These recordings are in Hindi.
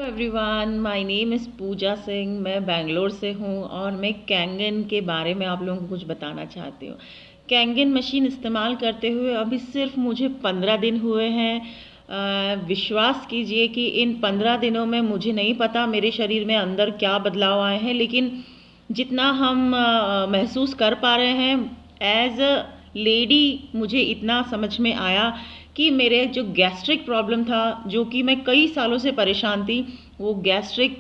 एवरीवन, माय नेम इज़ पूजा सिंह। मैं बेंगलोर से हूँ और मैं कैंगन के बारे में आप लोगों को कुछ बताना चाहती हूँ। कैंगन मशीन इस्तेमाल करते हुए अभी सिर्फ मुझे 15 दिन हुए हैं। विश्वास कीजिए कि इन 15 दिनों में मुझे नहीं पता मेरे शरीर में अंदर क्या बदलाव आए हैं, लेकिन जितना हम महसूस कर पा रहे हैं एज अ लेडी, मुझे इतना समझ में आया कि मेरे जो गैस्ट्रिक प्रॉब्लम था, जो कि मैं कई सालों से परेशान थी, वो गैस्ट्रिक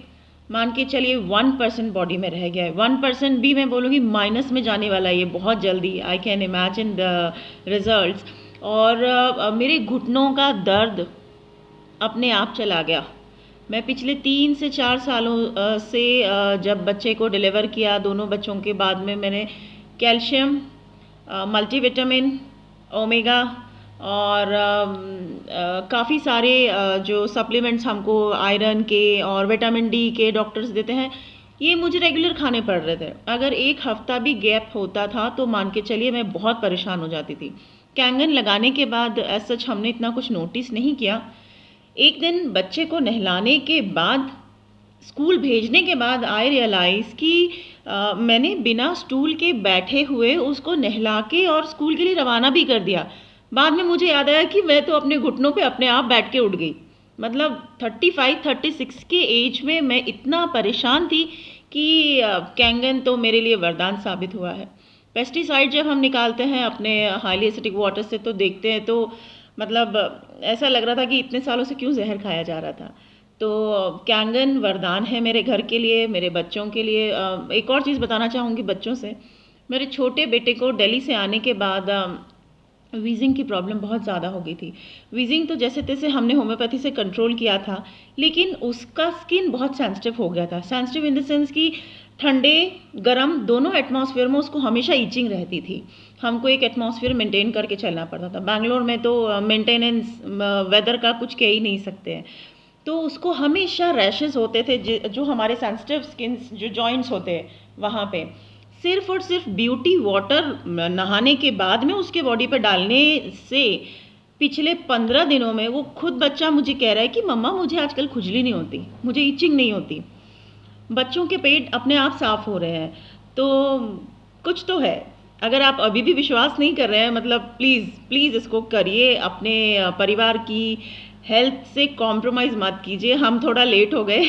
मान के चलिए 1% बॉडी में रह गया है। 1% भी मैं बोलूँगी माइनस में जाने वाला है ये बहुत जल्दी। I can imagine the results. और मेरे घुटनों का दर्द अपने आप चला गया। मैं पिछले 3 से 4 सालों से जब बच्चे को डिलीवर किया, दोनों बच्चों के बाद में मैंने कैल्शियम, मल्टीविटामिन, ओमेगा और काफ़ी सारे जो सप्लीमेंट्स हमको आयरन के और विटामिन डी के डॉक्टर्स देते हैं, ये मुझे रेगुलर खाने पड़ रहे थे। अगर एक हफ्ता भी गैप होता था तो मान के चलिए मैं बहुत परेशान हो जाती थी। कैंगन लगाने के बाद एज सच हमने इतना कुछ नोटिस नहीं किया। एक दिन बच्चे को नहलाने के बाद, स्कूल भेजने के बाद आई रियलाइज़ कि मैंने बिना स्टूल के बैठे हुए उसको नहला के और स्कूल के लिए रवाना भी कर दिया। बाद में मुझे याद आया कि मैं तो अपने घुटनों पे अपने आप बैठ के उठ गई। मतलब 35-36 के एज में मैं इतना परेशान थी कि कैंगन तो मेरे लिए वरदान साबित हुआ है। पेस्टिसाइड जब हम निकालते हैं अपने हाईली एसिडिक वाटर से तो देखते हैं तो मतलब ऐसा लग रहा था कि इतने सालों से क्यों जहर खाया जा रहा था। तो कैंगन वरदान है मेरे घर के लिए, मेरे बच्चों के लिए। एक और चीज़ बताना चाहूँगी बच्चों से। मेरे छोटे बेटे को दिल्ली से आने के बाद वीजिंग की प्रॉब्लम बहुत ज़्यादा हो गई थी। वीजिंग तो जैसे तैसे हमने होम्योपैथी से कंट्रोल किया था, लेकिन उसका स्किन बहुत सेंसिटिव हो गया था। सेंसिटिव इन द सेंस कि ठंडे गर्म दोनों एटमॉस्फेयर में उसको हमेशा ईचिंग रहती थी। हमको एक एटमॉस्फेयर मेंटेन करके चलना पड़ता था। बैंगलोर में तो मेंटेनेंस वेदर का कुछ कह ही नहीं सकते हैं। तो उसको हमेशा रैशेस होते थे, जो हमारे सेंसिटिव स्किन जो जॉइंट्स होते हैं वहाँ पे। सिर्फ और सिर्फ ब्यूटी वाटर नहाने के बाद में उसके बॉडी पे डालने से पिछले 15 दिनों में वो खुद बच्चा मुझे कह रहा है कि मम्मा मुझे आजकल खुजली नहीं होती, मुझे इचिंग नहीं होती। बच्चों के पेट अपने आप साफ हो रहे हैं। तो कुछ तो है। अगर आप अभी भी विश्वास नहीं कर रहे हैं, मतलब प्लीज़ इसको करिए। अपने परिवार की हेल्थ से कॉम्प्रोमाइज़ मत कीजिए। हम थोड़ा लेट हो गए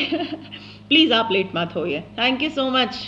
प्लीज़ आप लेट मत होइए। Thank you so much.